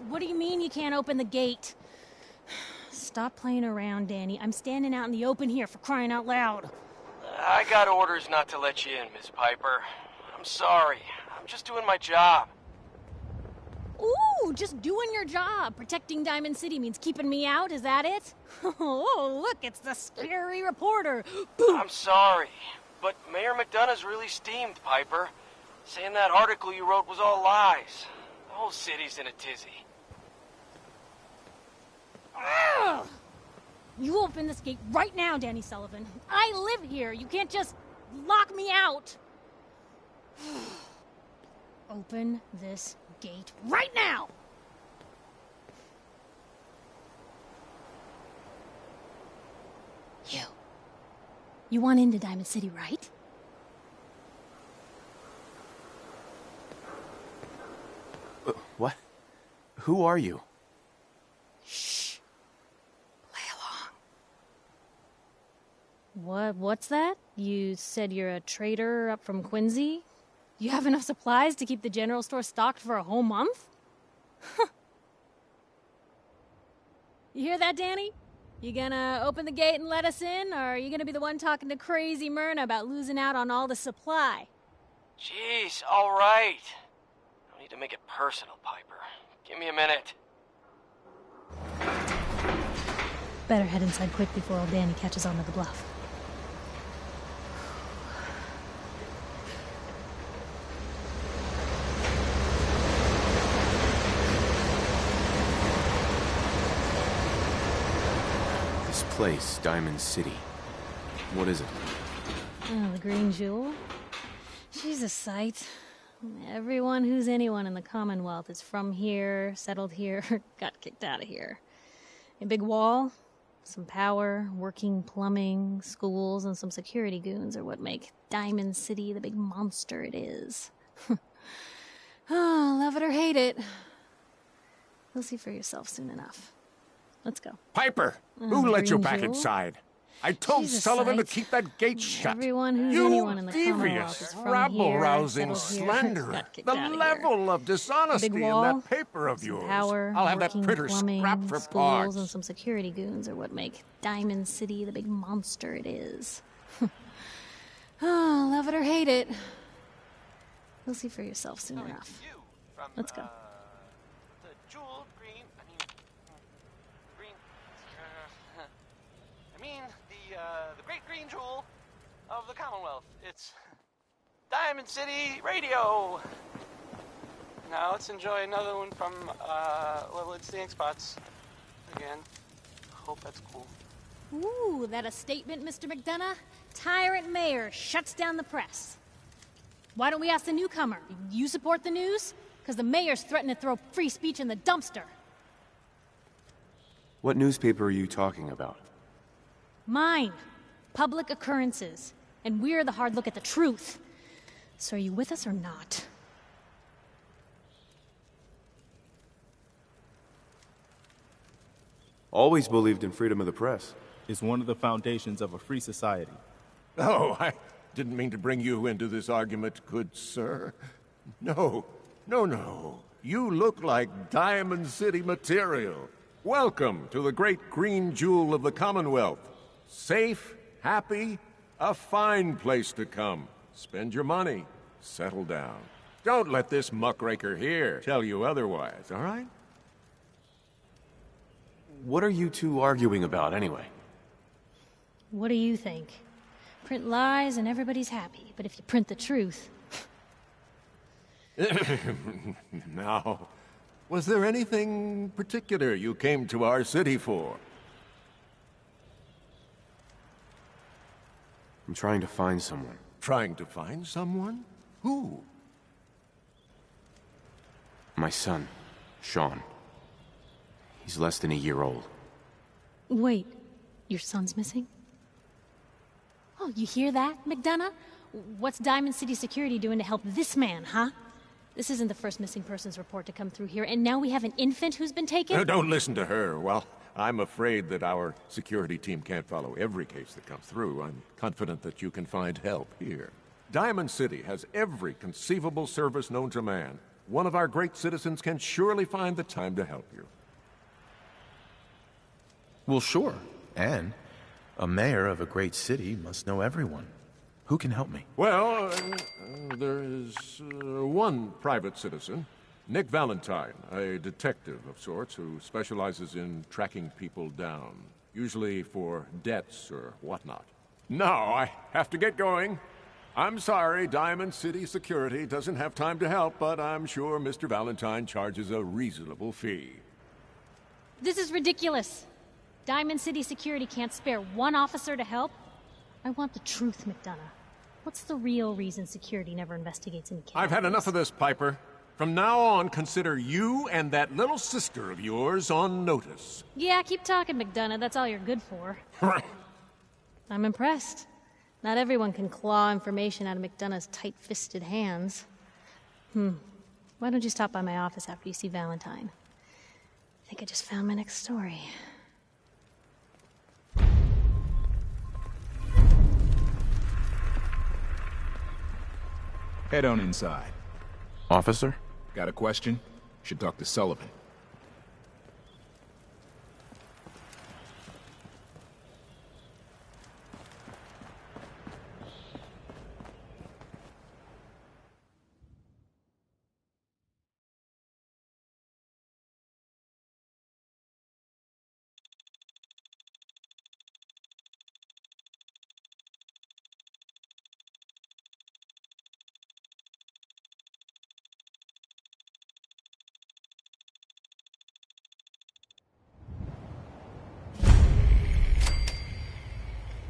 What do you mean you can't open the gate? Stop playing around, Danny. I'm standing out in the open here, for crying out loud. I got orders not to let you in, Miss Piper. I'm sorry. I'm just doing my job. Ooh, just doing your job. Protecting Diamond City means keeping me out, is that it? Oh, look, it's the scary reporter. I'm sorry, but Mayor McDonough's really steamed, Piper. Saying that article you wrote was all lies. The whole city's in a tizzy. Ugh. You open this gate right now, Danny Sullivan. I live here. You can't just lock me out. Open this gate right now! You want into Diamond City, right? What? Who are you? Shh. Play along. What's that? You said you're a trader up from Quincy? You have enough supplies to keep the general store stocked for a whole month? You hear that, Danny? You gonna open the gate and let us in, or are you gonna be the one talking to crazy Myrna about losing out on all the supply? Jeez, all right. No need to make it personal, Piper. Give me a minute. Better head inside quick before old Danny catches on to the bluff. This place, Diamond City. What is it? Oh, the Green Jewel? She's a sight. Everyone who's anyone in the Commonwealth is from here, settled here, got kicked out of here. A big wall, some power, working plumbing, schools, and some security goons are what make Diamond City the big monster it is. Oh, love it or hate it. You'll see for yourself soon enough. Let's go. Piper, who let you back Jewel? inside? I told She's a Sullivan to sight. keep that gate shut. Everyone who's You anyone in the Commonwealth devious, is from rabble-rousing here, settled here, slanderer. got kicked The out of here. level of dishonesty Big in wall, that paper of some yours. power, I'll have that working printer plumbing, scrapped for schools, parts. and some security goons are what make Diamond City the big monster it is. Oh, love it or hate it. You'll see for yourself soon enough. Let's go. The jewel green, green, the great green jewel of the Commonwealth. It's Diamond City Radio. Now let's enjoy another one from, well, it's the Ink Spots again. Hope that's cool. Ooh, that a statement, Mr. McDonough? Tyrant mayor shuts down the press. Why don't we ask the newcomer? You support the news? Because the mayor's threatened to throw free speech in the dumpster. What newspaper are you talking about? Mine. Public Occurrences. And we're the hard look at the truth. So are you with us or not? Always believed in freedom of the press. Is one of the foundations of a free society. Oh, I didn't mean to bring you into this argument, good sir. No. You look like Diamond City material. Welcome to the great green jewel of the Commonwealth. Safe, happy, a fine place to come. Spend your money, settle down. Don't let this muckraker here tell you otherwise, all right? What are you two arguing about, anyway? What do you think? Print lies and everybody's happy, but if you print the truth... Now, was there anything particular you came to our city for? I'm trying to find someone. Trying to find someone? Who? My son, Sean. He's less than a year old. Wait, your son's missing? Oh, you hear that, McDonough? What's Diamond City Security doing to help this man, huh? This isn't the first missing persons report to come through here, and now we have an infant who's been taken? No, don't listen to her. Well, I'm afraid that our security team can't follow every case that comes through. I'm confident that you can find help here. Diamond City has every conceivable service known to man. one of our great citizens can surely find the time to help you. Well, sure. And a mayor of a great city must know everyone. Who can help me? Well, there is one private citizen, Nick Valentine, a detective of sorts who specializes in tracking people down, usually for debts or whatnot. Now, I have to get going. I'm sorry, Diamond City Security doesn't have time to help, but I'm sure Mr. Valentine charges a reasonable fee. This is ridiculous. Diamond City Security can't spare one officer to help. I want the truth, McDonough. What's the real reason security never investigates any cases? I've had enough of this, Piper. From now on, consider you and that little sister of yours on notice. Yeah, keep talking, McDonough. That's all you're good for. I'm impressed. Not everyone can claw information out of McDonough's tight-fisted hands. Why don't you stop by my office after you see Valentine? I think I just found my next story. Head on inside. Officer? Got a question? Should talk to Sullivan.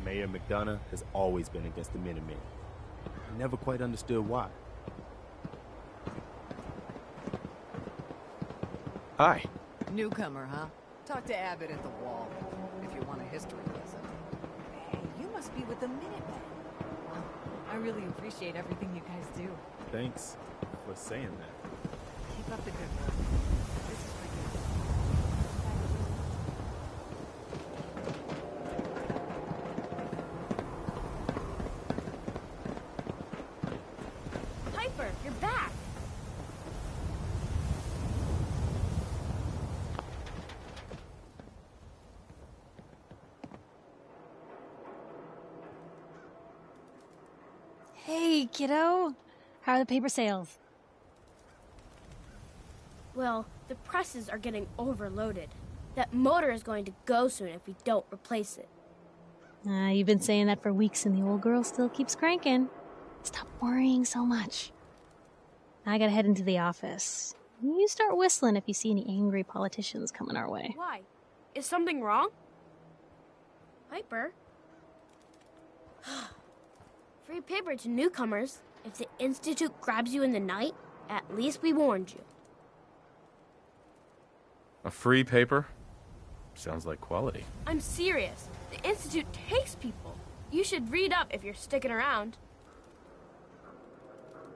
Mayor McDonough has always been against the Minutemen. I never quite understood why. Hi. Newcomer, huh? Talk to Abbott at the wall, if you want a history lesson. Hey, you must be with the Minutemen. I really appreciate everything you guys do. Thanks for saying that. Keep up the good work. This is for you. Piper, you're back! Hey, kiddo. How are the paper sales? Well, the presses are getting overloaded. That motor is going to go soon if we don't replace it. You've been saying that for weeks and the old girl still keeps cranking. Stop worrying so much. I gotta head into the office. You start whistling if you see any angry politicians coming our way. Why? Is something wrong? Piper? Free paper to newcomers. If the Institute grabs you in the night, at least we warned you. A free paper? Sounds like quality. I'm serious. The Institute takes people. You should read up if you're sticking around.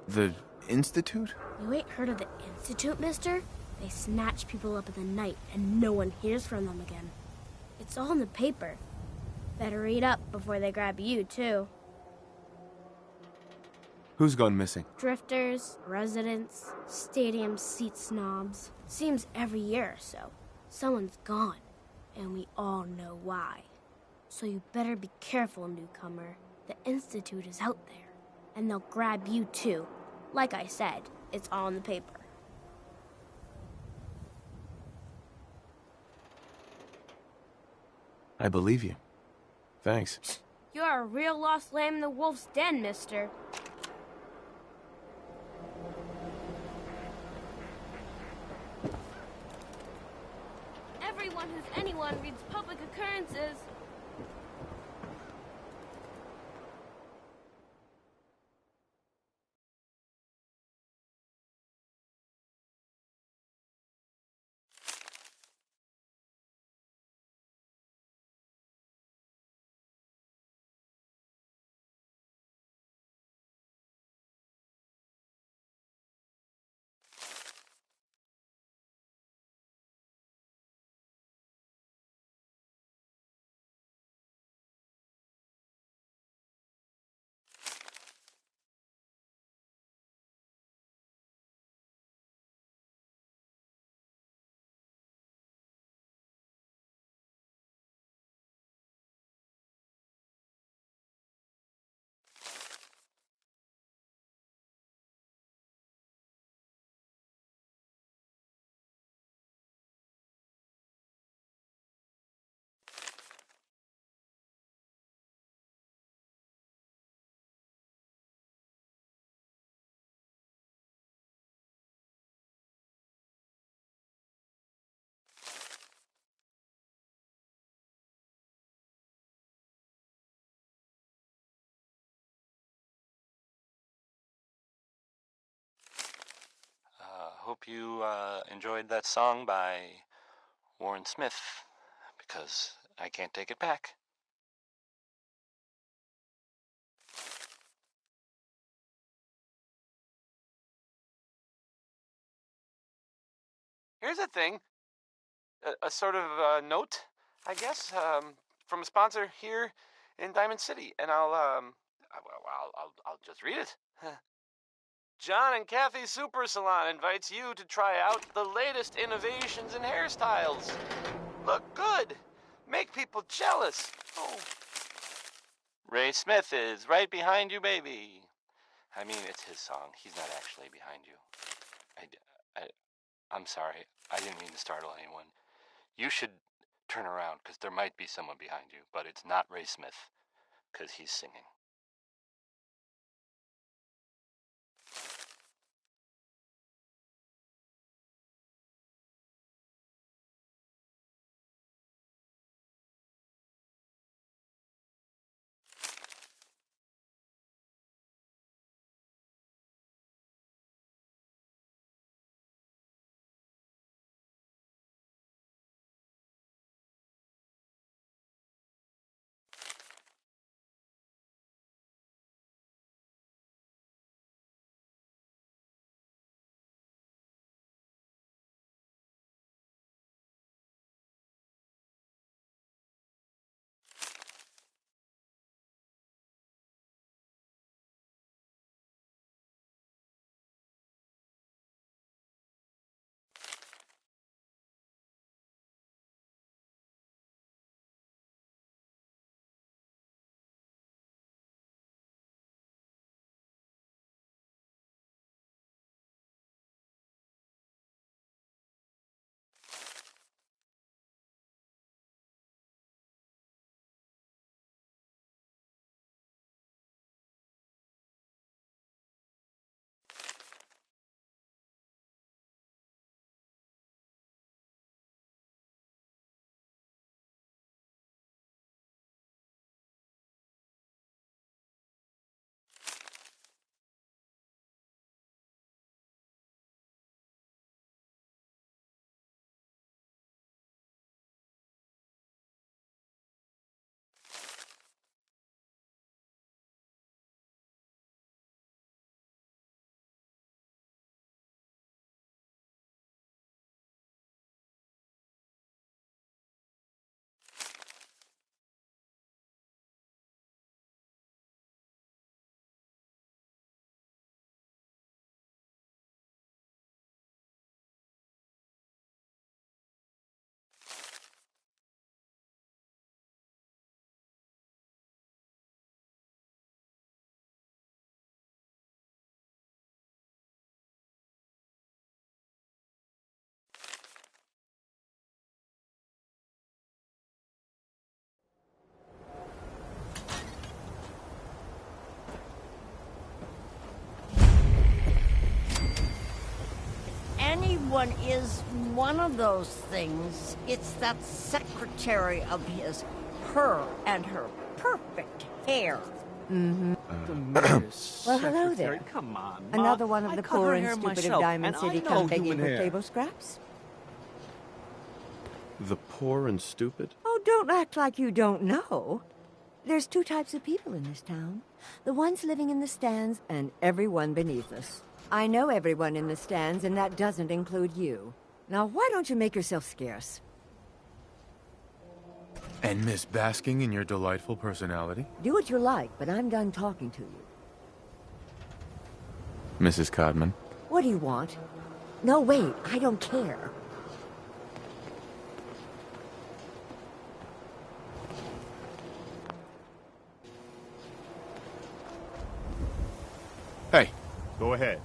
The Institute? You ain't heard of the Institute, mister? They snatch people up in the night and no one hears from them again. It's all in the paper. Better read up before they grab you, too. Who's gone missing? Drifters, residents, stadium seat snobs. Seems every year or so, someone's gone, and we all know why. So you better be careful, newcomer. The Institute is out there, and they'll grab you too. Like I said, it's all in the paper. I believe you. Thanks. You're a real lost lamb in the wolf's den, mister. Everyone who's anyone reads public occurrences. hope you enjoyed that song by Warren Smith, because I can't take it back. Here's a thing, a sort of note, I guess, from a sponsor here in Diamond City, and I'll just read it. John and Kathy Super Salon invites you to try out the latest innovations in hairstyles. Look good. Make people jealous. Oh. Ray Smith is right behind you, baby. I mean, it's his song. He's not actually behind you. I'm sorry. I didn't mean to startle anyone. You should turn around, because there might be someone behind you, but it's not Ray Smith, because he's singing. Anyone is one of those things. It's that secretary of his, her and her perfect hair. Mm-hmm. Well, hello there. Come on, Ma. Another one of I the cut poor her and hair stupid myself, of Diamond and City I know come begging human for hair. table scraps. The poor and stupid? Oh, don't act like you don't know. There's two types of people in this town. The ones living in the stands and everyone beneath us. I know everyone in the stands, and that doesn't include you. Now, why don't you make yourself scarce? And miss basking in your delightful personality? Do what you like, but I'm done talking to you. Mrs. Codman. What do you want? No, wait, I don't care. Hey. Go ahead.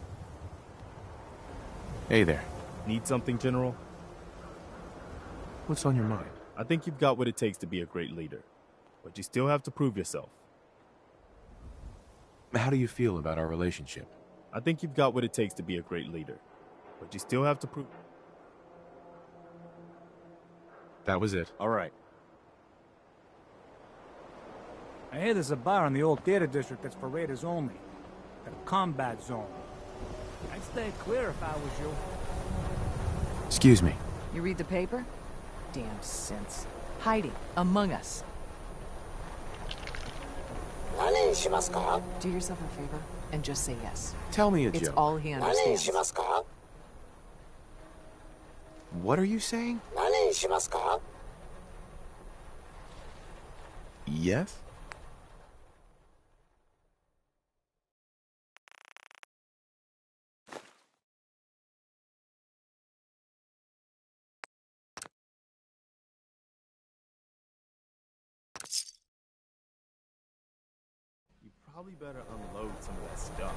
Hey there. Need something, General? What's on your mind? I think you've got what it takes to be a great leader. But you still have to prove yourself. How do you feel about our relationship? I think you've got what it takes to be a great leader. But you still have to prove... That was it. All right. I hear there's a bar in the old theater district that's for raiders only. Got a combat zone. I'd stay clear if I was you. Excuse me. You read the paper? Damn sense. Hiding among us. Do yourself a favor and just say yes. Tell me a It's joke. all he understands. What are you saying? Yes? You probably better unload some of that stuff.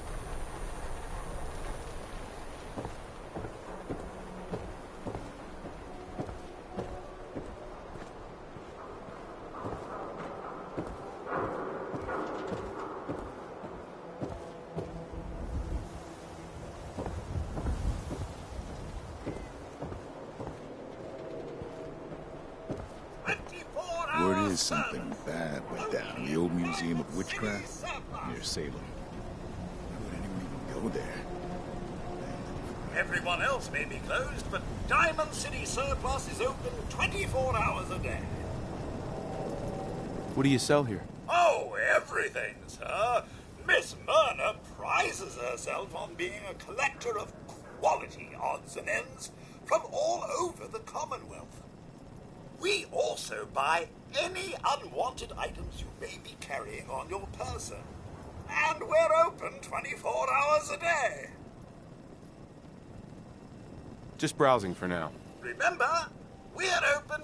Word is something bad went down in the old Museum of Witchcraft near Salem. Why would anyone even go there? Everyone else may be closed, but Diamond City Surplus is open 24 hours a day. What do you sell here? Oh, everything, sir. Miss Myrna prizes herself on being a collector of quality odds and ends from all over the Commonwealth. We also buy any unwanted items you may be carrying on your person. And we're open 24 hours a day. Just browsing for now. Remember, we're open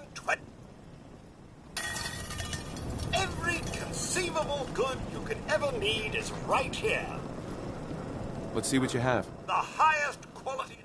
Every conceivable good you could ever need is right here. Let's see what you have. The highest quality.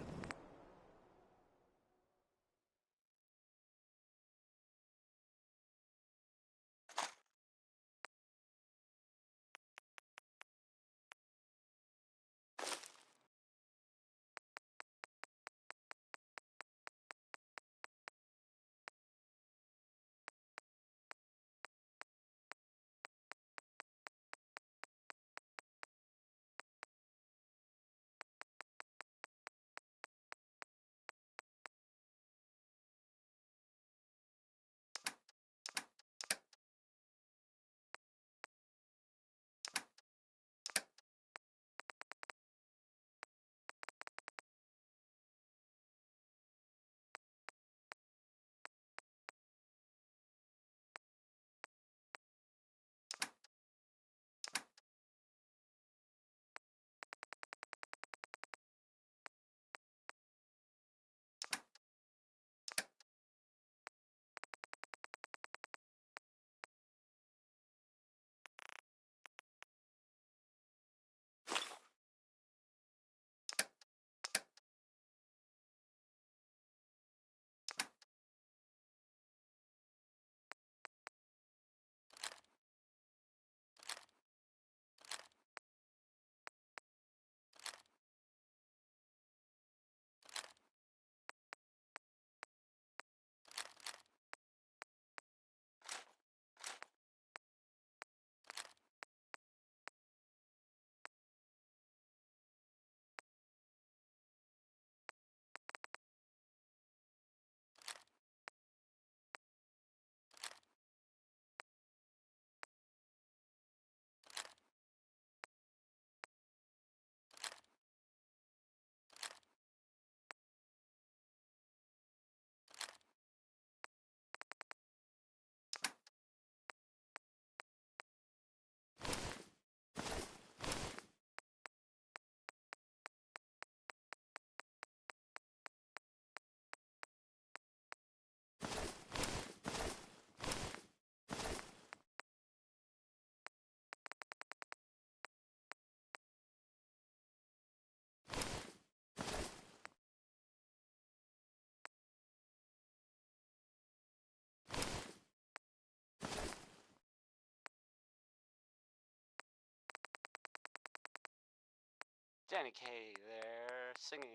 Danny Kaye there singing.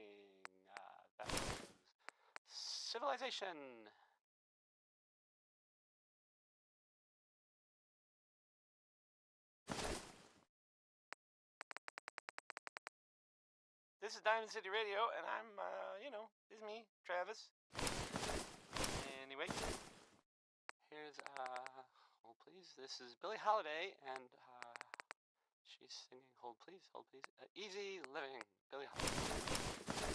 That was Civilization. This is Diamond City Radio, and I'm, it's me, Travis. Anyway, here's, hold please. This is Billie Holiday, and, she's singing, hold please. Easy Living, Billie Holiday.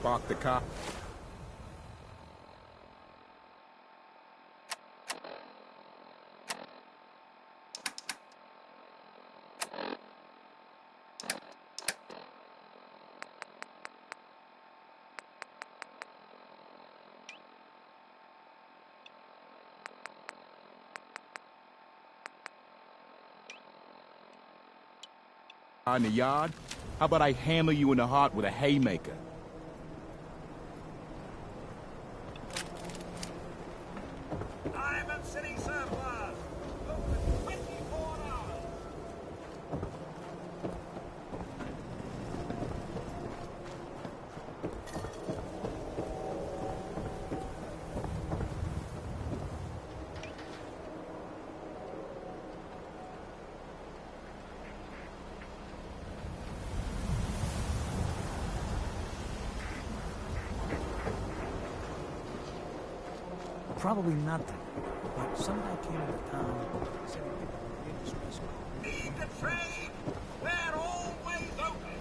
Park the car. In the yard? How about I hammer you in the heart with a haymaker? Diamond City Surplus! Open 24 hours! Probably nothing. But some guy came into town, said he picked up a distress call. Need to trade! We're always open!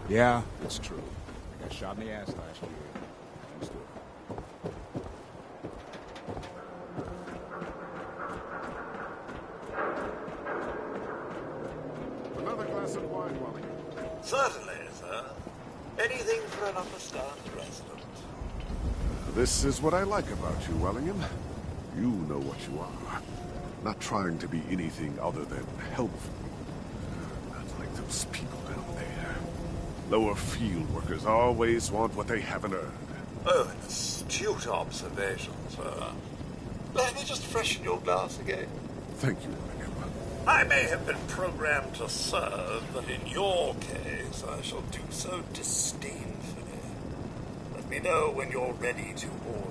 Yeah, it's true. I got shot in the ass last year. Thanks to it. Another glass of wine, Wally. Certainly, sir. Anything for an understand resident. This is what I like about you, Wellingham. You know what you are. Not trying to be anything other than helpful. Not like those people down there. Lower field workers always want what they haven't earned. Oh, an astute observation, sir. Let me just freshen your glass again. Thank you, Wellingham. I may have been programmed to serve, but in your case, I shall do so disdainfully. Let me know when you're ready to order.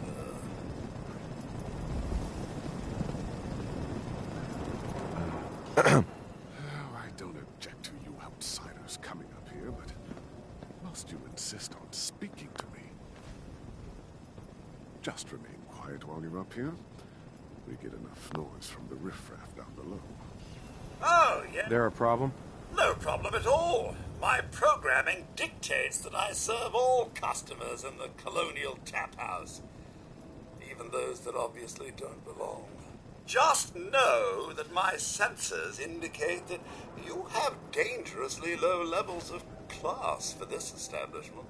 I don't object to you outsiders coming up here, but must you insist on speaking to me? Just remain quiet while you're up here. We get enough noise from the riffraff down below. Oh, yeah. There a problem? No problem at all. My programming dictates that I serve all customers in the Colonial Tap House, even those that obviously don't belong. Just know that my sensors indicate that you have dangerously low levels of class for this establishment.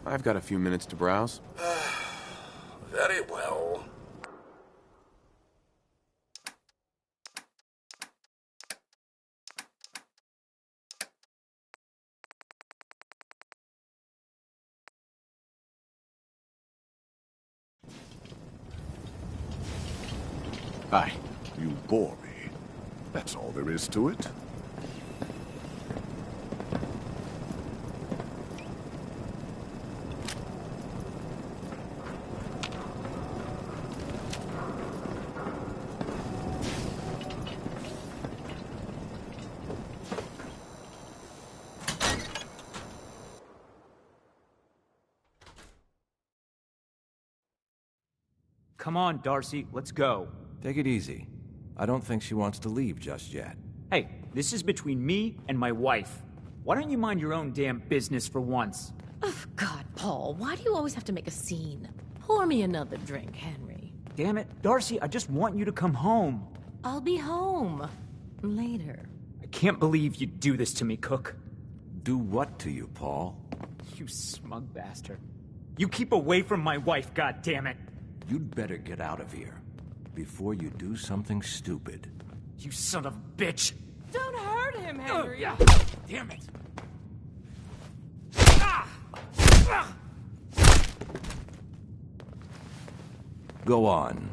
I've got a few minutes to browse. Very well. Hi. You bore me. That's all there is to it. Come on, Darcy, let's go. Take it easy. I don't think she wants to leave just yet. Hey, this is between me and my wife. Why don't you mind your own damn business for once? Oh, God, Paul, why do you always have to make a scene? Pour me another drink, Henry. Damn it, Darcy, I just want you to come home. I'll be home. Later. I can't believe you'd do this to me, Cook. Do what to you, Paul? You smug bastard. You keep away from my wife, goddammit. You'd better get out of here before you do something stupid. You son of a bitch! Don't hurt him, Henry! Yeah. Damn it! Go on.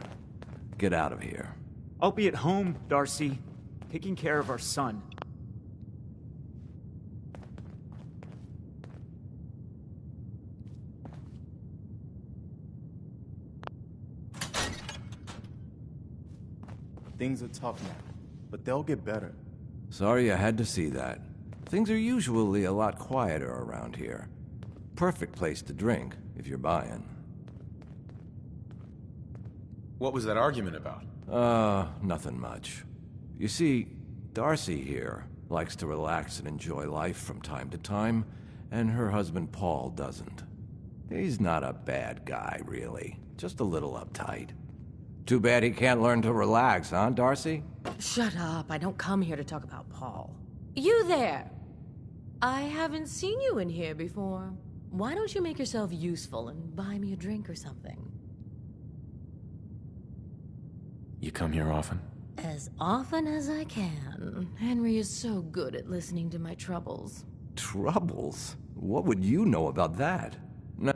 Get out of here. I'll be at home, Darcy, taking care of our son. Things are tough now, but they'll get better. Sorry I had to see that. Things are usually a lot quieter around here. Perfect place to drink, if you're buying. What was that argument about? Nothing much. You see, Darcy here likes to relax and enjoy life from time to time, and her husband Paul doesn't. He's not a bad guy, really. Just a little uptight. Too bad he can't learn to relax, huh, Darcy? Shut up. I don't come here to talk about Paul. You there! I haven't seen you in here before. Why don't you make yourself useful and buy me a drink or something? You come here often? As often as I can. Henry is so good at listening to my troubles. Troubles? What would you know about that? No.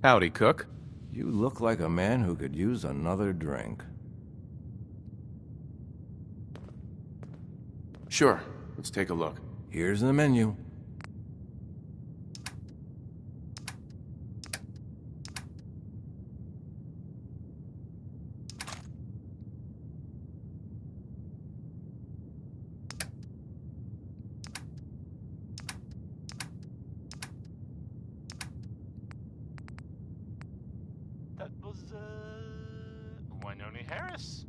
Howdy, Cook. You look like a man who could use another drink. Sure. Let's take a look. Here's the menu. That was, Winona Harris.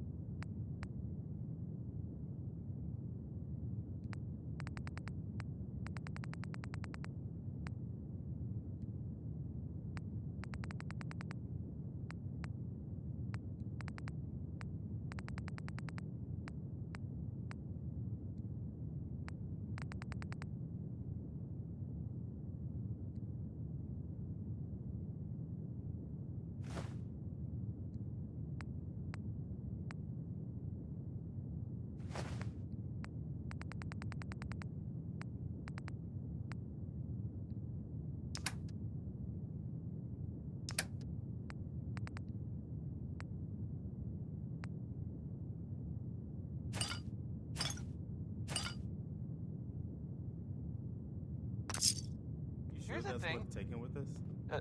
Here's the thing. Taken with us?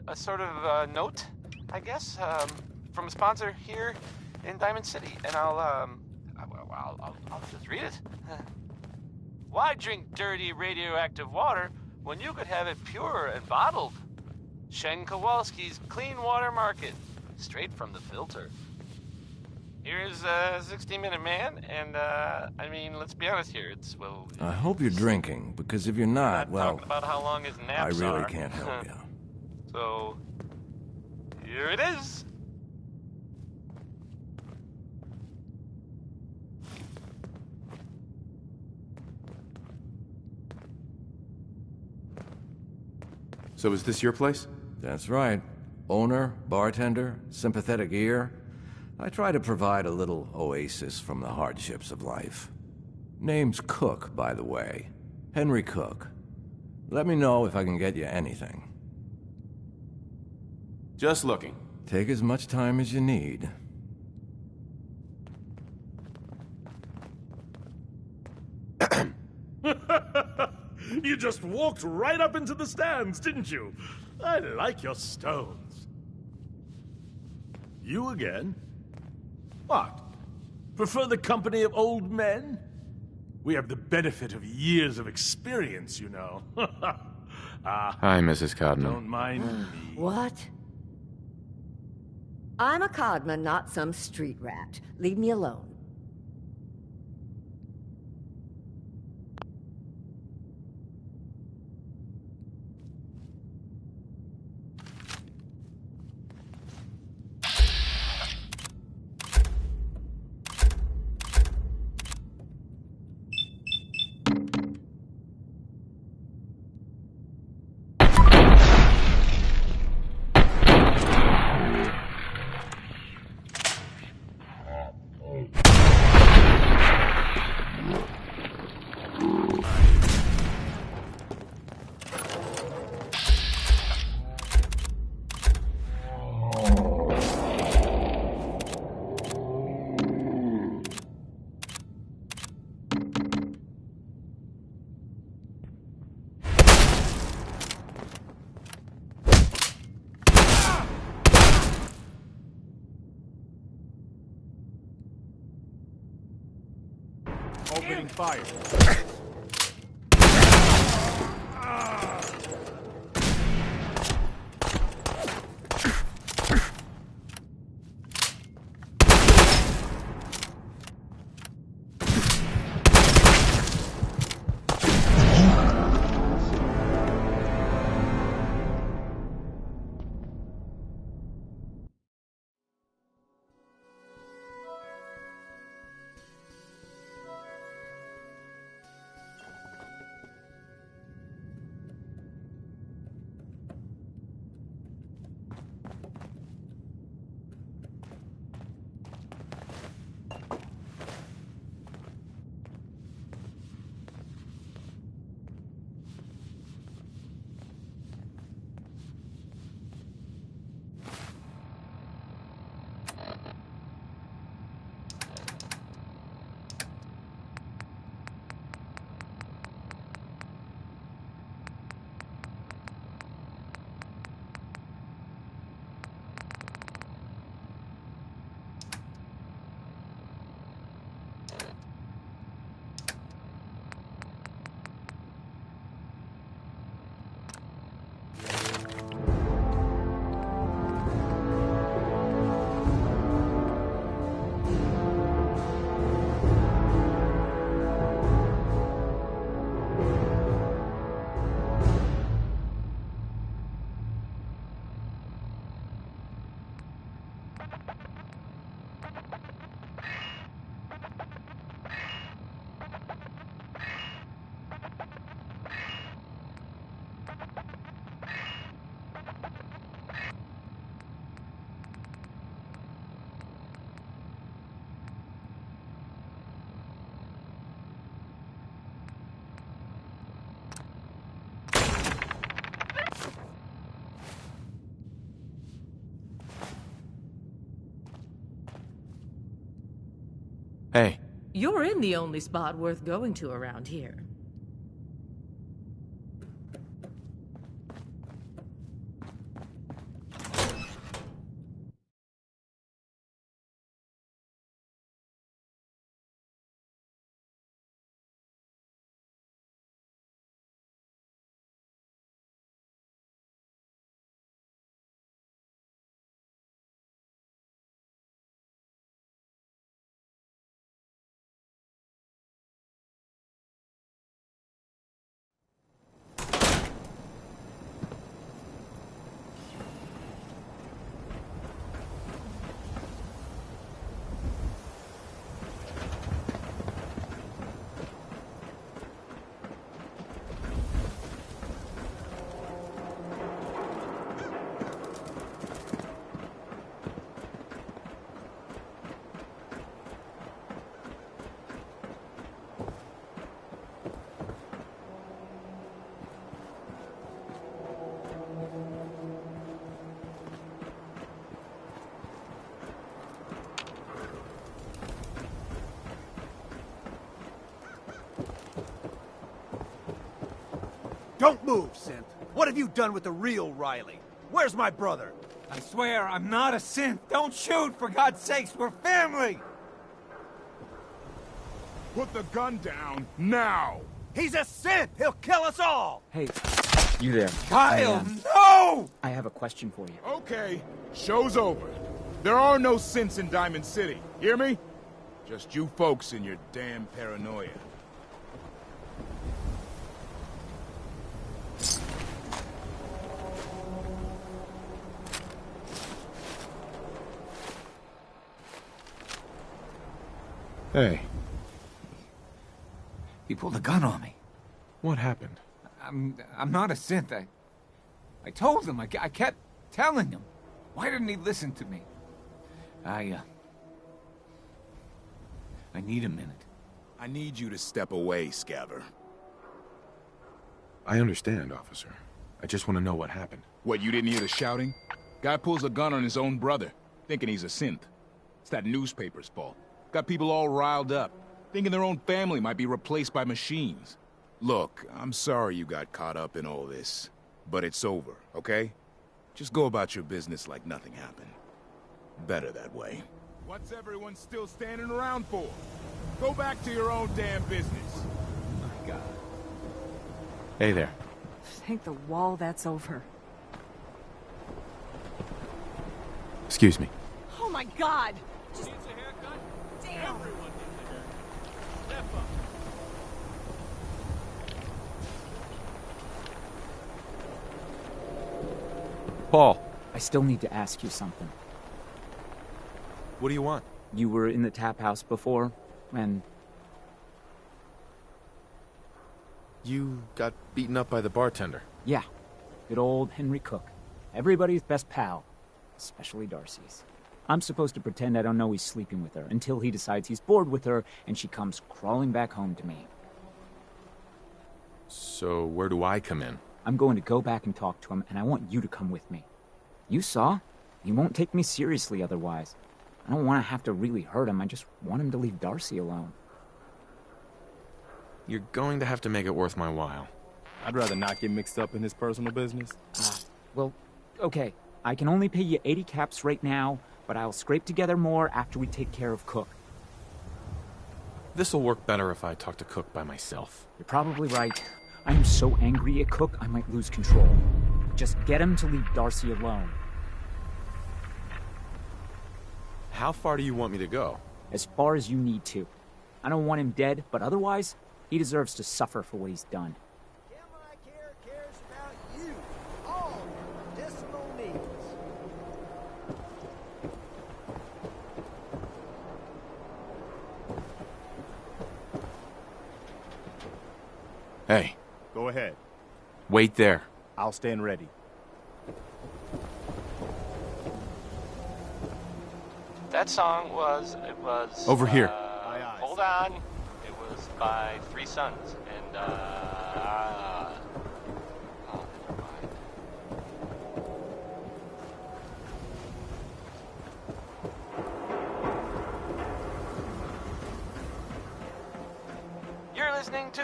A sort of note, I guess, from a sponsor here in Diamond City, and I'll just read it. Why drink dirty radioactive water when you could have it pure and bottled? Shen Kowalski's Clean Water Market, straight from the filter. Here's a 60-minute man, and I mean, let's be honest here. It's I hope you're drinking, because if you're not, well, talking about how long his I naps really are. can't help you. So, here it is. So is this your place? That's right. Owner, bartender, sympathetic ear. I try to provide a little oasis from the hardships of life. Name's Cook, by the way. Henry Cook. Let me know if I can get you anything. Just looking. Take as much time as you need. You just walked right up into the stands, didn't you? I like your stones. You again? What? Prefer the company of old men? We have the benefit of years of experience, you know. Hi, Mrs. Codman. Don't mind me. What? I'm a Codman, not some street rat. Leave me alone. Opening fire. Hey. You're in the only spot worth going to around here. Don't move, synth. What have you done with the real Riley? Where's my brother? I swear, I'm not a synth. Don't shoot, for God's sakes, we're family! Put the gun down, now! He's a synth! He'll kill us all! Hey, you there. Kyle, no! I have a question for you. Okay, show's over. There are no synths in Diamond City, hear me? Just you folks and your damn paranoia. Hey. He pulled a gun on me. What happened? I'm not a synth. I told him. I kept telling him. Why didn't he listen to me? I need a minute. I need you to step away, Scaver. I understand, officer. I just want to know what happened. What, you didn't hear the shouting? Guy pulls a gun on his own brother, thinking he's a synth. It's that newspaper's fault. Got people all riled up, thinking their own family might be replaced by machines. Look, I'm sorry you got caught up in all this, but it's over, okay? Just go about your business like nothing happened. Better that way. What's everyone still standing around for? Go back to your own damn business. My God. Hey there. Thank the wall that's over. Excuse me. Oh my God! Needs a haircut? Damn! Everyone needs a haircut. Step up. Paul, I still need to ask you something. What do you want? You were in the tap house before, and... You got beaten up by the bartender. Yeah, good old Henry Cook. Everybody's best pal, especially Darcy's. I'm supposed to pretend I don't know he's sleeping with her until he decides he's bored with her and she comes crawling back home to me. So where do I come in? I'm going to go back and talk to him, and I want you to come with me. You saw? He won't take me seriously otherwise. I don't want to have to really hurt him. I just want him to leave Darcy alone. You're going to have to make it worth my while. I'd rather not get mixed up in his personal business. Well, okay. I can only pay you 80 caps right now, but I'll scrape together more after we take care of Cook. This'll work better if I talk to Cook by myself. You're probably right. I am so angry at Cook, I might lose control. Just get him to leave Darcy alone. How far do you want me to go? As far as you need to. I don't want him dead, but otherwise, he deserves to suffer for what he's done. cares about you, all your medicinal needs. Hey. Go ahead. Wait there. I'll stand ready. That song was, Over here. Hold on. It was by Three Sons, and, oh, never mind. You're listening to,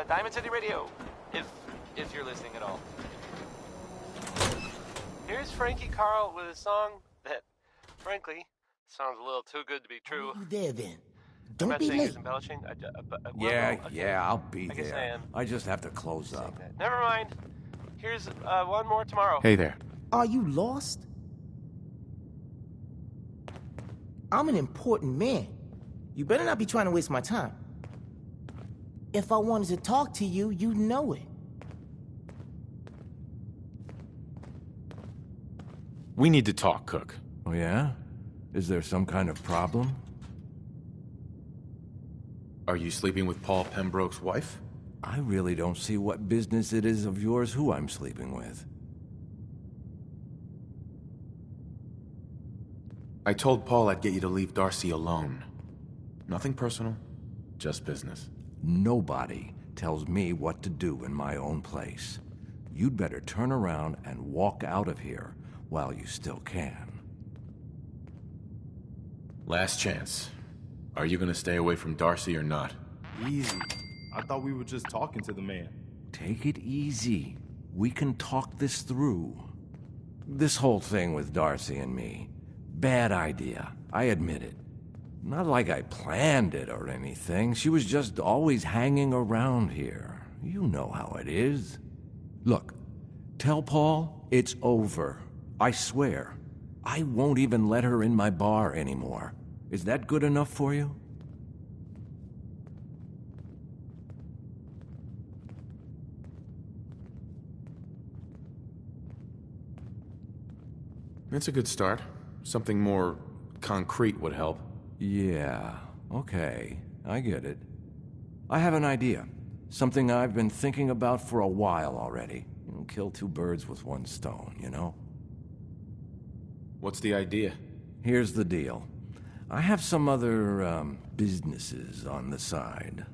Diamond City Radio, if you're listening at all. Here's Frankie Carl with a song that, frankly, sounds a little too good to be true. You there then? I'm Don't not be saying late. he's embellishing. Yeah, I'll be I guess I there. am. I just have to close up. Never mind. Here's one more tomorrow. Hey there. Are you lost? I'm an important man. You better not be trying to waste my time. If I wanted to talk to you, you'd know it. We need to talk, Cook. Oh, yeah? Is there some kind of problem? Are you sleeping with Paul Pembroke's wife? I really don't see what business it is of yours who I'm sleeping with. I told Paul I'd get you to leave Darcy alone. Nothing personal, just business. Nobody tells me what to do in my own place. You'd better turn around and walk out of here while you still can. Last chance. Are you gonna stay away from Darcy or not? Easy. I thought we were just talking to the man. Take it easy. We can talk this through. This whole thing with Darcy and me, bad idea. I admit it. Not like I planned it or anything. She was just always hanging around here. You know how it is. Look, tell Paul it's over. I swear. I won't even let her in my bar anymore. Is that good enough for you? It's a good start. Something more concrete would help. Yeah, okay. I get it. I have an idea. Something I've been thinking about for a while already. Kill two birds with one stone, you know? What's the idea? Here's the deal. I have some other, businesses on the side.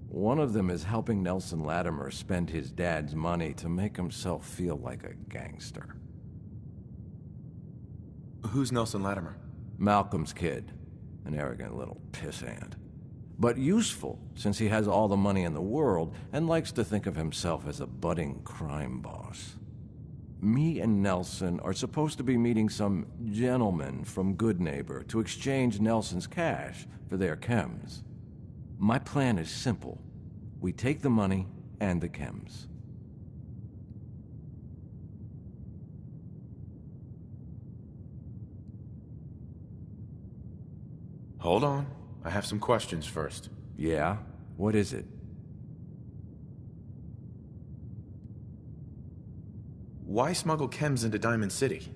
One of them is helping Nelson Latimer spend his dad's money to make himself feel like a gangster. Who's Nelson Latimer? Malcolm's kid. An arrogant little pissant. But useful, since he has all the money in the world and likes to think of himself as a budding crime boss. Me and Nelson are supposed to be meeting some gentleman from Good Neighbor to exchange Nelson's cash for their chems. My plan is simple. We take the money and the chems. Hold on. I have some questions first. Yeah? What is it? Why smuggle chems into Diamond City?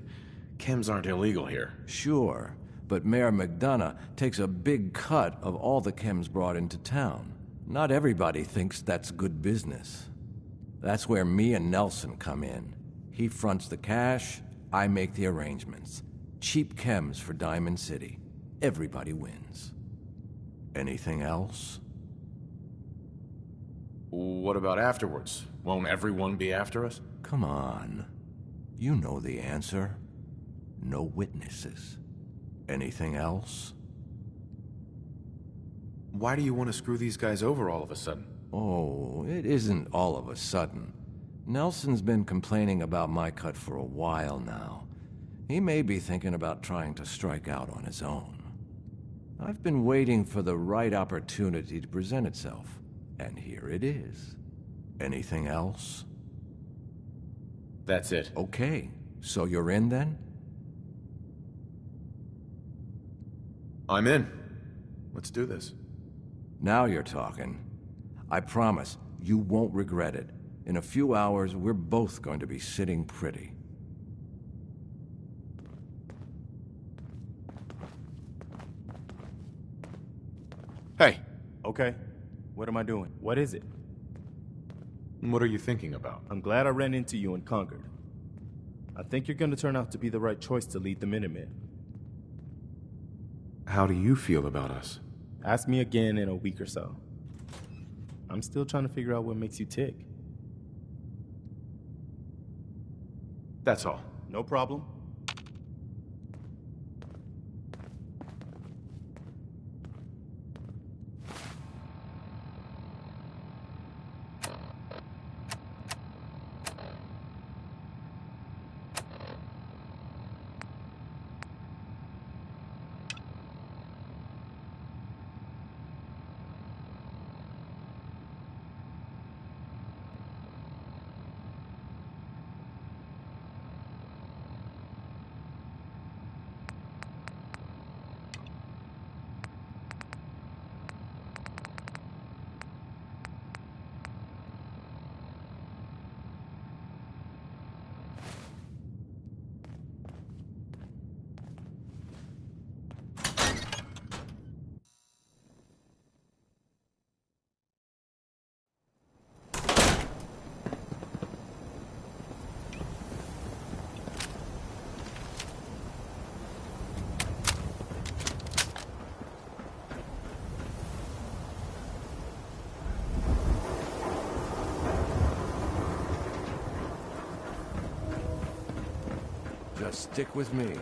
Chems aren't illegal here. Sure, but Mayor McDonough takes a big cut of all the chems brought into town. Not everybody thinks that's good business. That's where me and Nelson come in. He fronts the cash, I make the arrangements. Cheap chems for Diamond City. Everybody wins. Anything else? What about afterwards? Won't everyone be after us? Come on. You know the answer. No witnesses. Anything else? Why do you want to screw these guys over all of a sudden? Oh, it isn't all of a sudden. Nelson's been complaining about my cut for a while now. He may be thinking about trying to strike out on his own. I've been waiting for the right opportunity to present itself, and here it is. Anything else? That's it. Okay, so you're in then? I'm in. Let's do this. Now you're talking. I promise, you won't regret it. In a few hours, we're both going to be sitting pretty. Hey. Okay. What am I doing? What is it? What are you thinking about? I'm glad I ran into you in Concord. I think you're gonna turn out to be the right choice to lead the Minutemen. How do you feel about us? Ask me again in a week or so. I'm still trying to figure out what makes you tick. That's all. No problem. Just stick with me. Is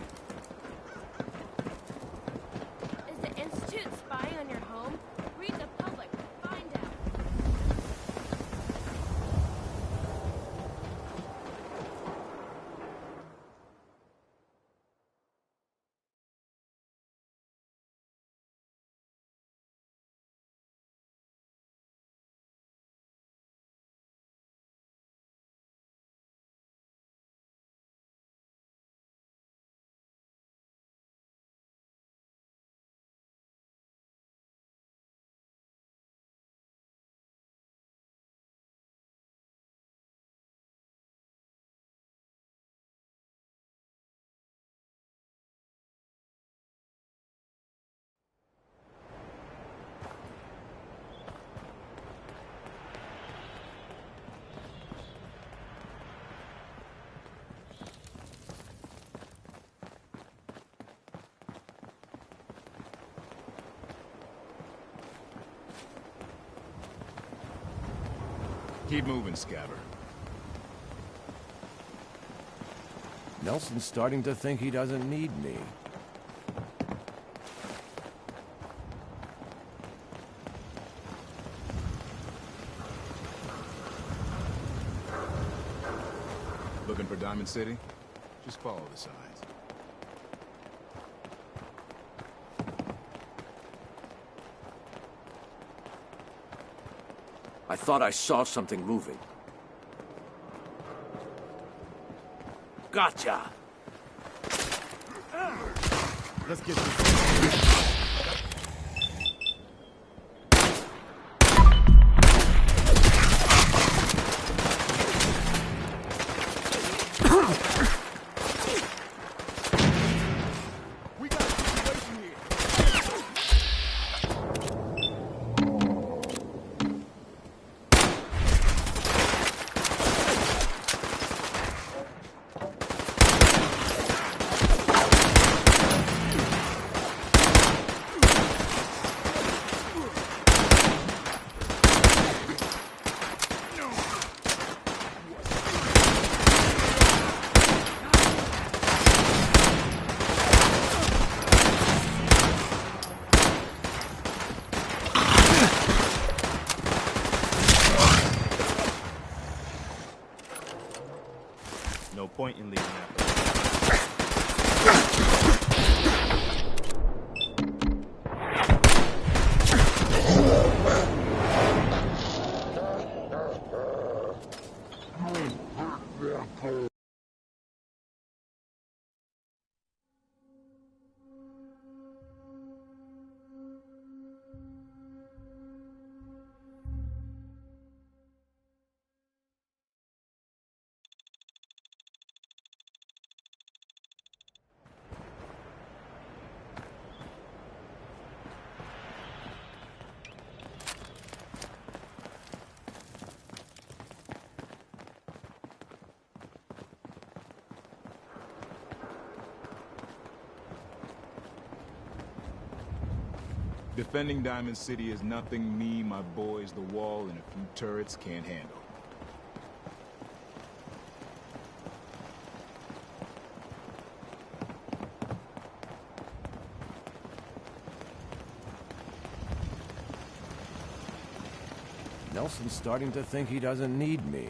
the Institute spying on your home? Read the public. Find out. Keep moving, Scabber. Nelson's starting to think he doesn't need me. Looking for Diamond City? Just follow the signs. I thought I saw something moving. Gotcha! Let's get this. No point in leaving that. Defending Diamond City is nothing me, my boys, the wall, and a few turrets can't handle. Nelson's starting to think he doesn't need me.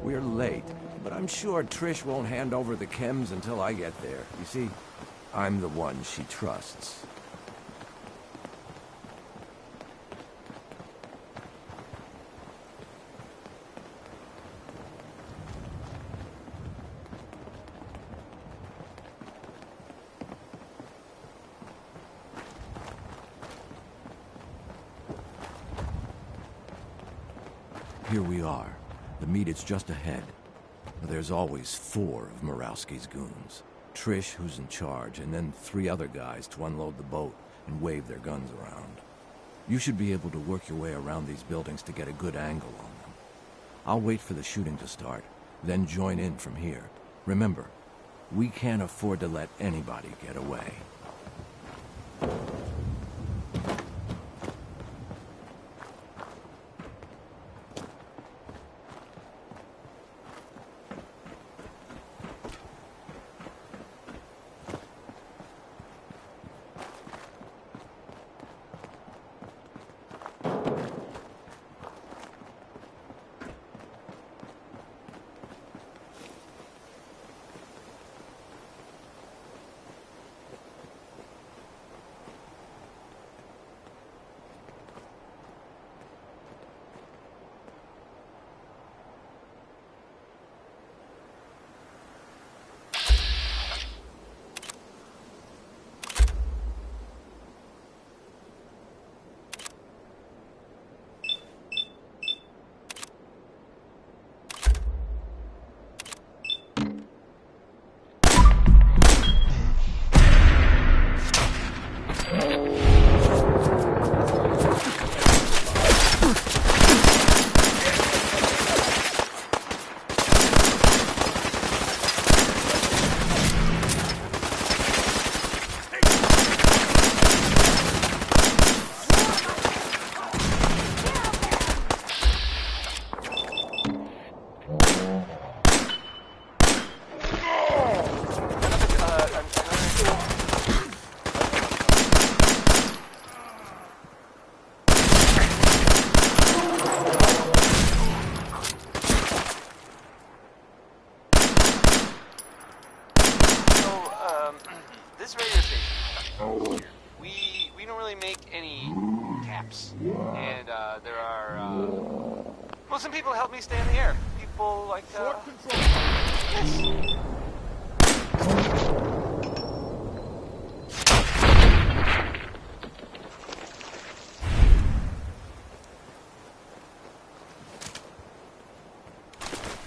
We're late, but I'm sure Trish won't hand over the chems until I get there. You see, I'm the one she trusts. Here we are. The meet is just ahead. There's always 4 of Murawski's goons. Trish, who's in charge, and then 3 other guys to unload the boat and wave their guns around. You should be able to work your way around these buildings to get a good angle on them. I'll wait for the shooting to start, then join in from here. Remember, we can't afford to let anybody get away. traps. And there are, well, some people help me stay in the air. People like, yes.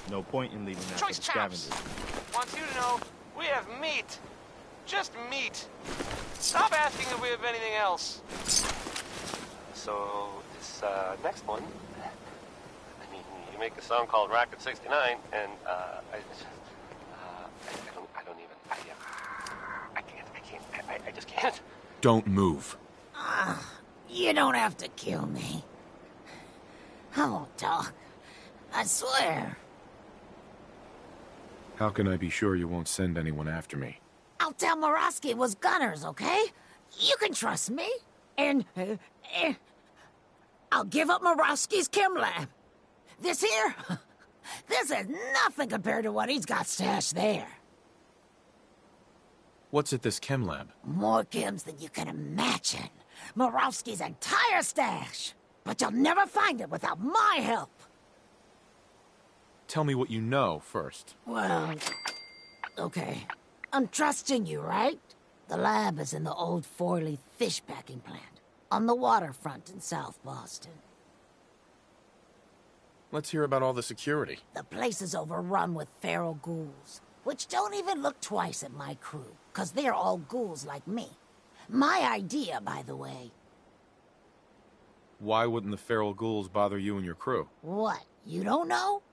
No point in leaving that Choice for the scavengers. Wants you to know we have meat. Just meat. Stop asking if we have anything else. So, this next one, I mean, you make a song called Rocket 69, and I just can't. Don't move. You don't have to kill me. I won't talk. I swear. How can I be sure you won't send anyone after me? I'll tell Morosky it was gunners, okay? You can trust me. And, I'll give up Morosky's chem lab. This here, this is nothing compared to what he's got stashed there. What's at this chem lab? More chems than you can imagine. Morosky's entire stash. But you'll never find it without my help. Tell me what you know first. Well, okay. I'm trusting you, right? The lab is in the old Forley fish packing plant, on the waterfront in South Boston. Let's hear about all the security. The place is overrun with feral ghouls, which don't even look twice at my crew, 'cause they're all ghouls like me. My idea, by the way. Why wouldn't the feral ghouls bother you and your crew? What, you don't know?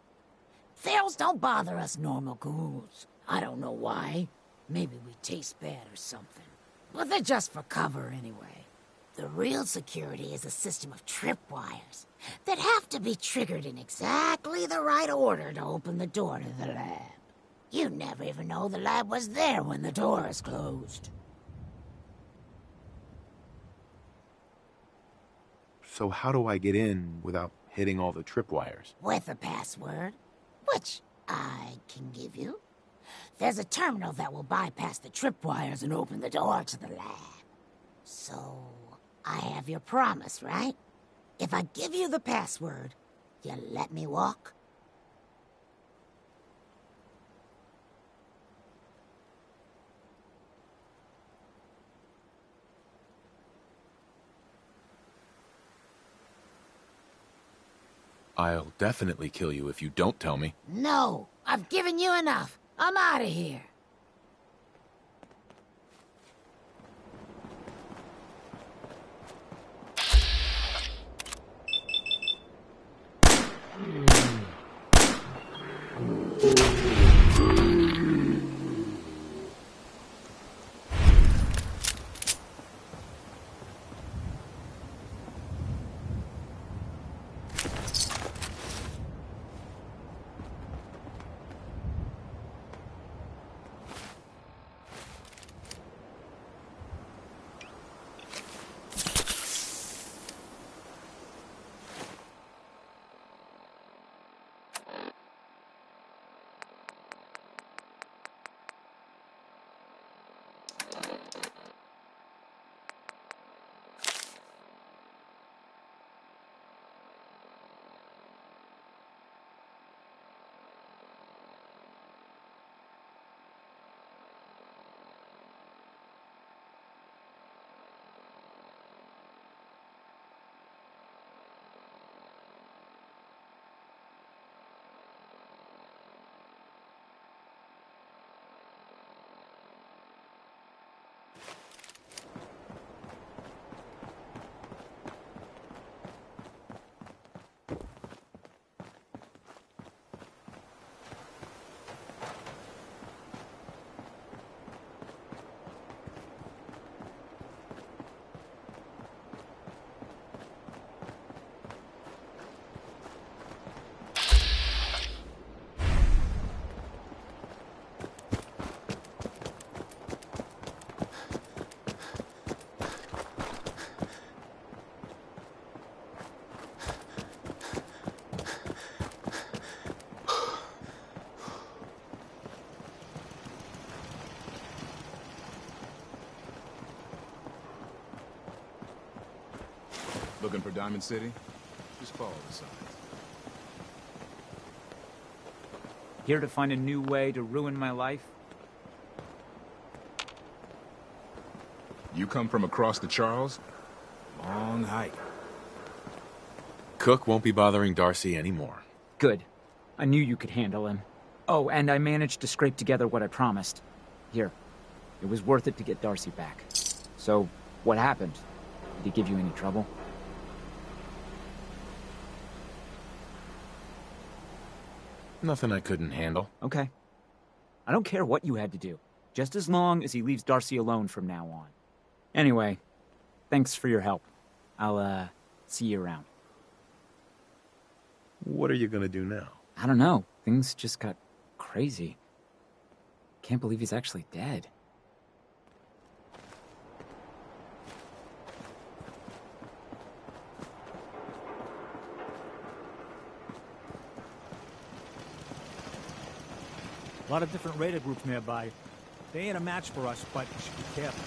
Ferals don't bother us normal ghouls. I don't know why. Maybe we taste bad or something. But they're just for cover anyway. The real security is a system of tripwires that have to be triggered in exactly the right order to open the door to the lab. You never even know the lab was there when the door is closed. So how do I get in without hitting all the tripwires? With a password, which I can give you. There's a terminal that will bypass the tripwires and open the door to the lab. So, I have your promise, right? If I give you the password, you let me walk? I'll definitely kill you if you don't tell me. No, I've given you enough. I'm out of here. looking for Diamond City? Just follow the signs. Here to find a new way to ruin my life? You come from across the Charles? Long hike. Cook won't be bothering Darcy anymore. Good. I knew you could handle him. Oh, and I managed to scrape together what I promised. Here. It was worth it to get Darcy back. So, what happened? Did he give you any trouble? Nothing I couldn't handle. Okay. I don't care what you had to do, just as long as he leaves Darcy alone from now on. Anyway, thanks for your help. I'll, see you around. What are you gonna do now? I don't know. Things just got crazy. Can't believe he's actually dead. A lot of different raider groups nearby. They ain't a match for us, but you should be careful.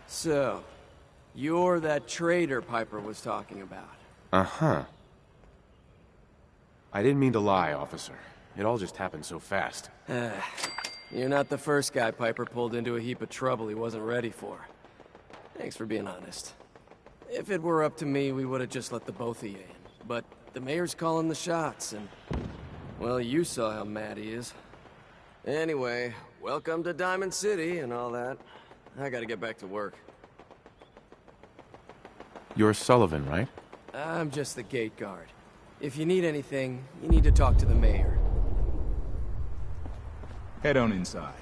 So, you're that traitor Piper was talking about. Uh-huh. I didn't mean to lie, officer. It all just happened so fast. You're not the first guy Piper pulled into a heap of trouble he wasn't ready for. Thanks for being honest. If it were up to me, we would have just let the both of you in. But the mayor's calling the shots, and... well, you saw how mad he is. Anyway, welcome to Diamond City and all that. I gotta get back to work. You're Sullivan, right? I'm just the gate guard. If you need anything, you need to talk to the mayor. Head on inside.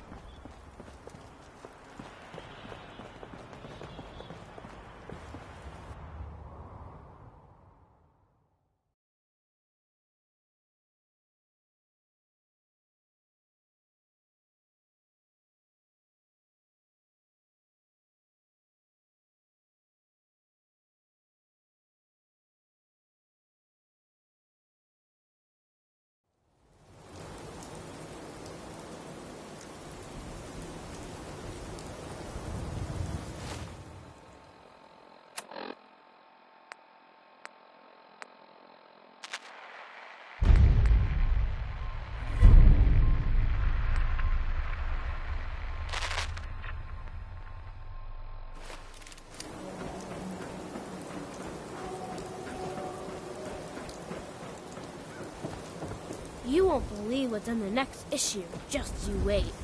You won't believe what's in the next issue. Just you wait.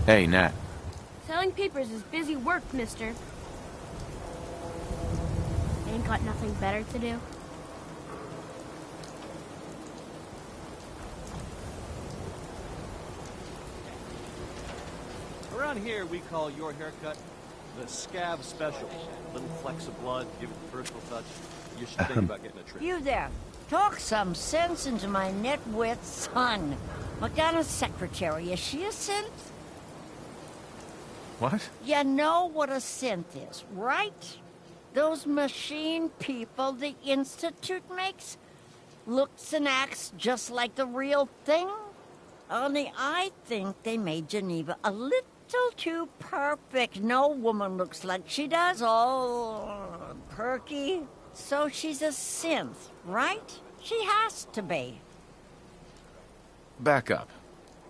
Hey, Nat. Selling papers is busy work, mister. Ain't got nothing better to do? Around here, we call your haircut the scab special. Little flecks of blood, give it the personal touch. You should think about getting a trim. You there. Talk some sense into my nitwit son. Morgana's secretary, is she a synth? What? You know what a synth is, right? Those machine people the Institute makes? Looks and acts just like the real thing? Only I think they made Geneva a little too perfect. No woman looks like she does, all perky. So she's a synth, right? She has to be. Back up.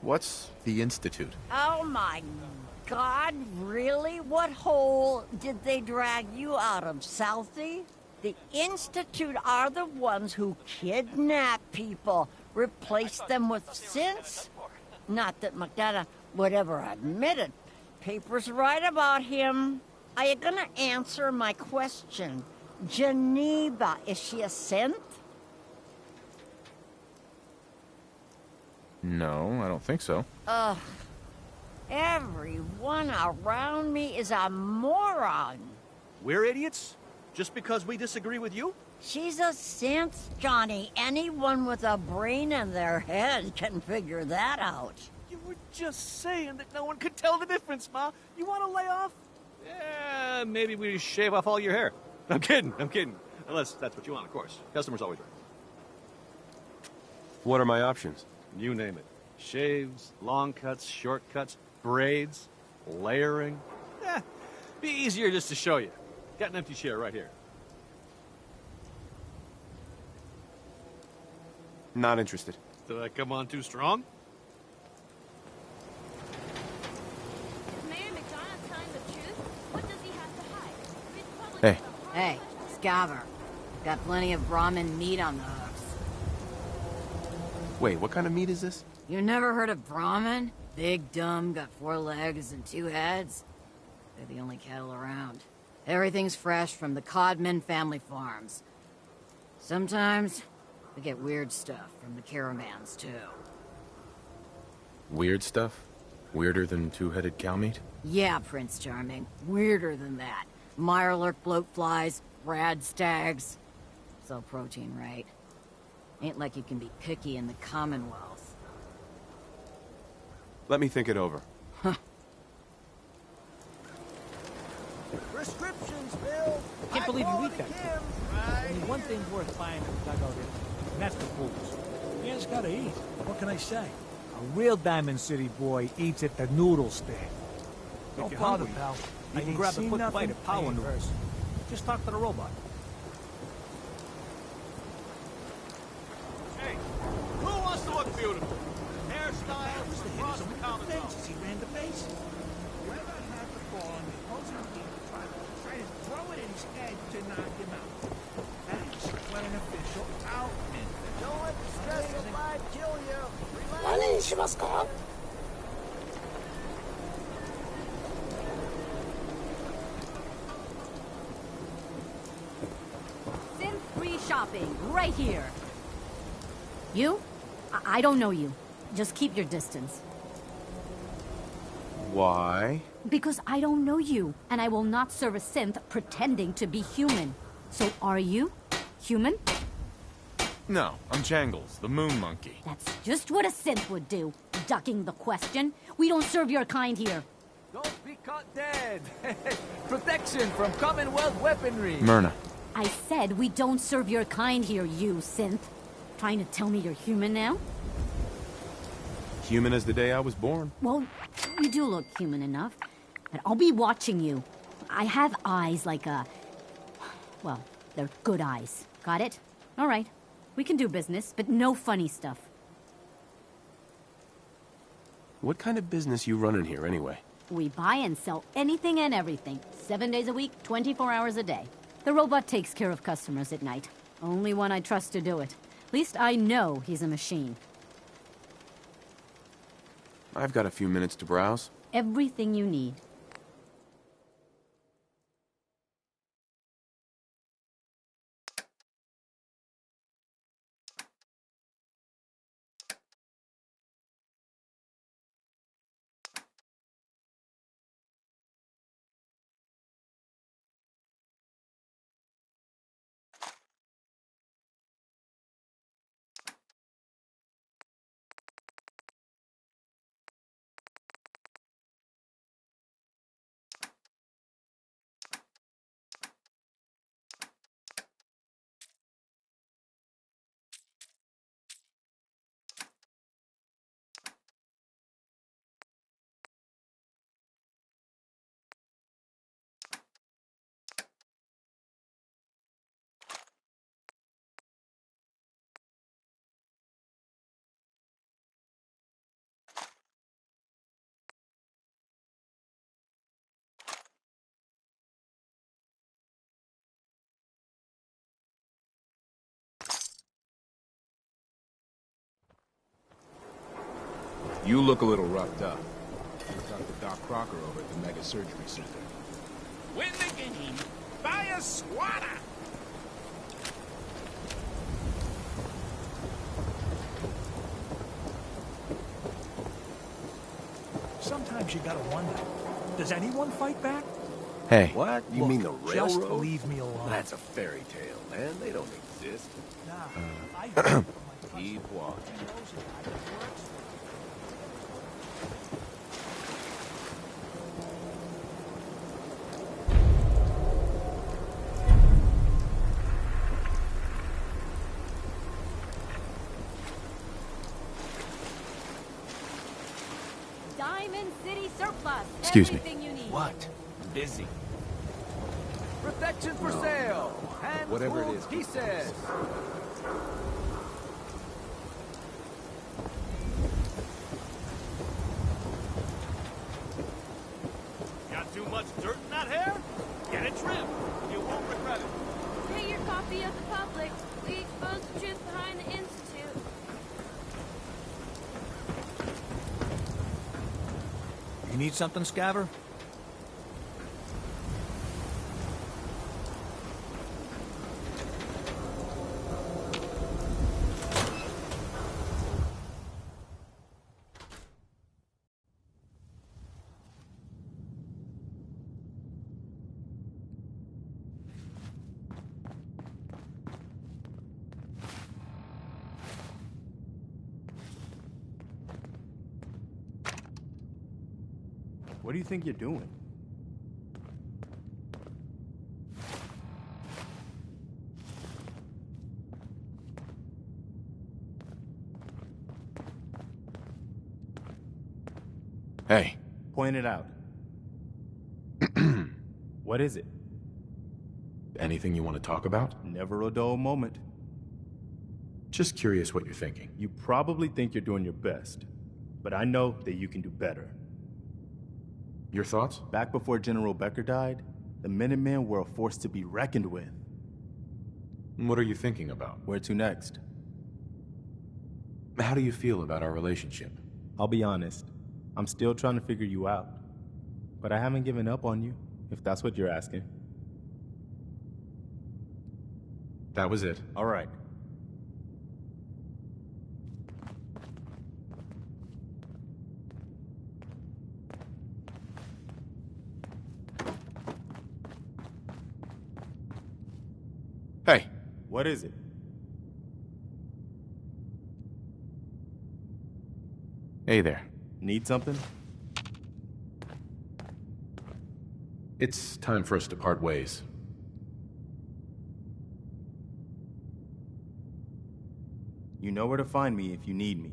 What's the Institute? Oh my God, really? What hole did they drag you out of, Southie? The Institute are the ones who kidnap people, replace them with synths. Not that McDonough would ever admit it. Papers write about him. Are you gonna answer my question? Geneva, is she a synth? No, I don't think so. Ugh. Everyone around me is a moron. We're idiots? Just because we disagree with you? She's a synth, Johnny. Anyone with a brain in their head can figure that out. You were just saying that no one could tell the difference, Ma. You want to lay off? Yeah, maybe we shave off all your hair. I'm kidding. Unless that's what you want, of course. Customer's always right. What are my options? You name it. Shaves, long cuts, short cuts, braids, layering. Be easier just to show you. Got an empty chair right here. Not interested. Did I come on too strong? Is Mayor McDonough telling the truth? What does he have to hide? Hey. Hey, Scaver. Got plenty of Brahmin meat on the hooks. Wait, what kind of meat is this? You never heard of Brahmin? Big, dumb, got 4 legs and 2 heads. They're the only cattle around. Everything's fresh from the Codman family farms. Sometimes we get weird stuff from the caravans, too. Weird stuff? Weirder than two-headed cow meat? Yeah, Prince Charming. Weirder than that. Mirelurk bloatflies, rad stags. It's all protein, right? Ain't like you can be picky in the Commonwealth. Let me think it over. Prescriptions, Bill. Can't believe you eat that. Only one thing worth buying at the dugout is, and that's the booze. Man's gotta eat. What can I say? A real Diamond City boy eats at the noodle stand. Don't If you're bother, hungry, pal. You I can ain't grab a seen quick nothing. bite of power Paying noodles. first. Just talk to the robot. Hey, who wants to look beautiful? Hairstyles across the Commonwealth. He ran the base. Whoever had the ball and the opposing team try to throw it in his head to knock him out. That's what an official out meant. Don't let the stress of life kill you. 何にしますか? Synth-free shopping, right here. You? I don't know you. Just keep your distance. Why? Because I don't know you, and I will not serve a synth pretending to be human. So are you human? No, I'm Jangles, the moon monkey. That's just what a synth would do, ducking the question. We don't serve your kind here. Don't be caught dead. Protection from Commonwealth weaponry. Myrna. I said we don't serve your kind here, you synth. Trying to tell me you're human now? Human as the day I was born. Well, you do look human enough. But I'll be watching you. I have eyes like a... Well, they're good eyes. Got it? All right. We can do business, but no funny stuff. What kind of business you running here, anyway? We buy and sell anything and everything. 7 days a week, 24 hours a day. The robot takes care of customers at night. Only one I trust to do it. At least I know he's a machine. I've got a few minutes to browse. Everything you need. You look a little roughed up. Talk to Doc Crocker over at the Mega Surgery Center. Win the game, buy a swatter! Sometimes you gotta wonder, does anyone fight back? Hey. What? You Look, mean the railroad? just leave me alone. That's a fairy tale, man. They don't exist. Keep walking. Diamond City Surplus. Excuse me. Everything you need. What? I'm busy. Protection for sale. And Whatever it is. he says. Got too much dirt in that hair? Get it trimmed. You won't regret it. Get your copy of the public. We expose the truth behind the Institute. You need something, Scaver? What do you think you're doing? Hey. Point it out. What is it? Anything you want to talk about? Never a dull moment. Just curious what you're thinking. You probably think you're doing your best, but I know that you can do better. Your thoughts? Back before General Becker died, the Minutemen were a force to be reckoned with. What are you thinking about? Where to next? How do you feel about our relationship? I'll be honest. I'm still trying to figure you out. But I haven't given up on you, if that's what you're asking. That was it. All right. Hey. What is it? Hey there. Need something? It's time for us to part ways. You know where to find me if you need me.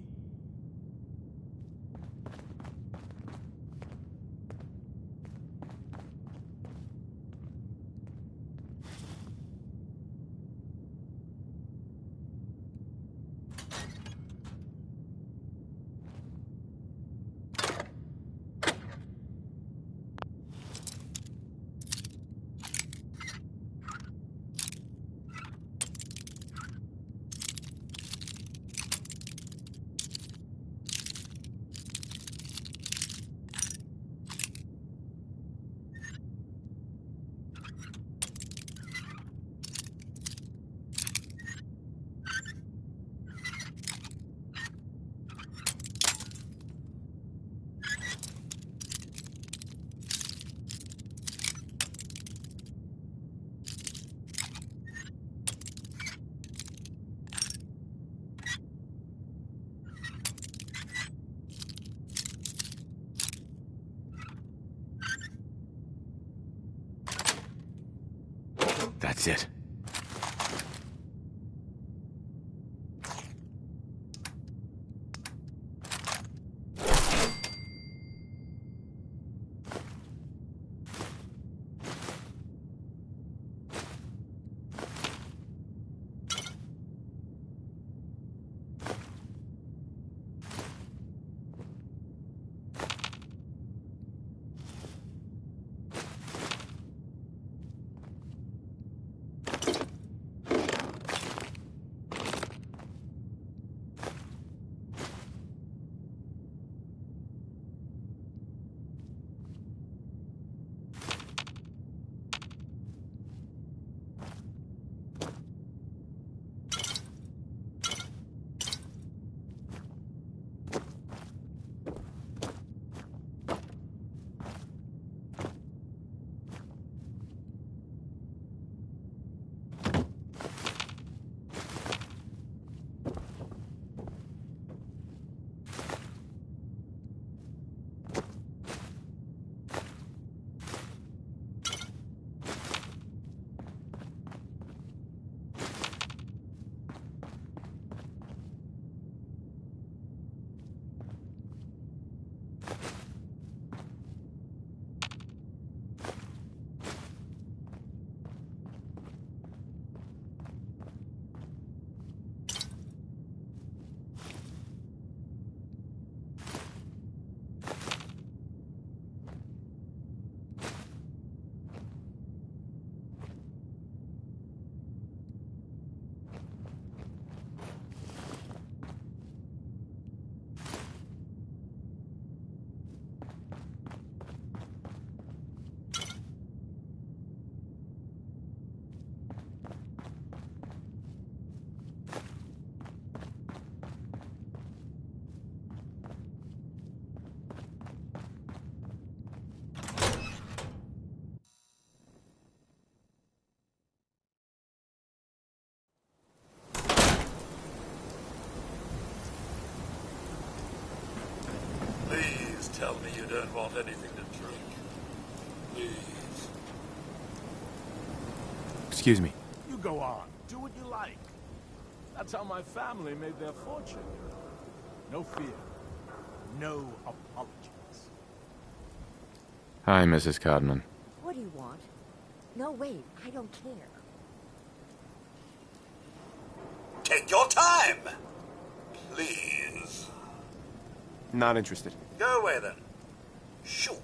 That's it. tell me you don't want anything to drink. Please. Excuse me. You go on. Do what you like. That's how my family made their fortune. No fear. No apologies. Hi, Mrs. Codman. What do you want? No, wait, I don't care. Take your time. Please. Not interested. Go away then. Shoot.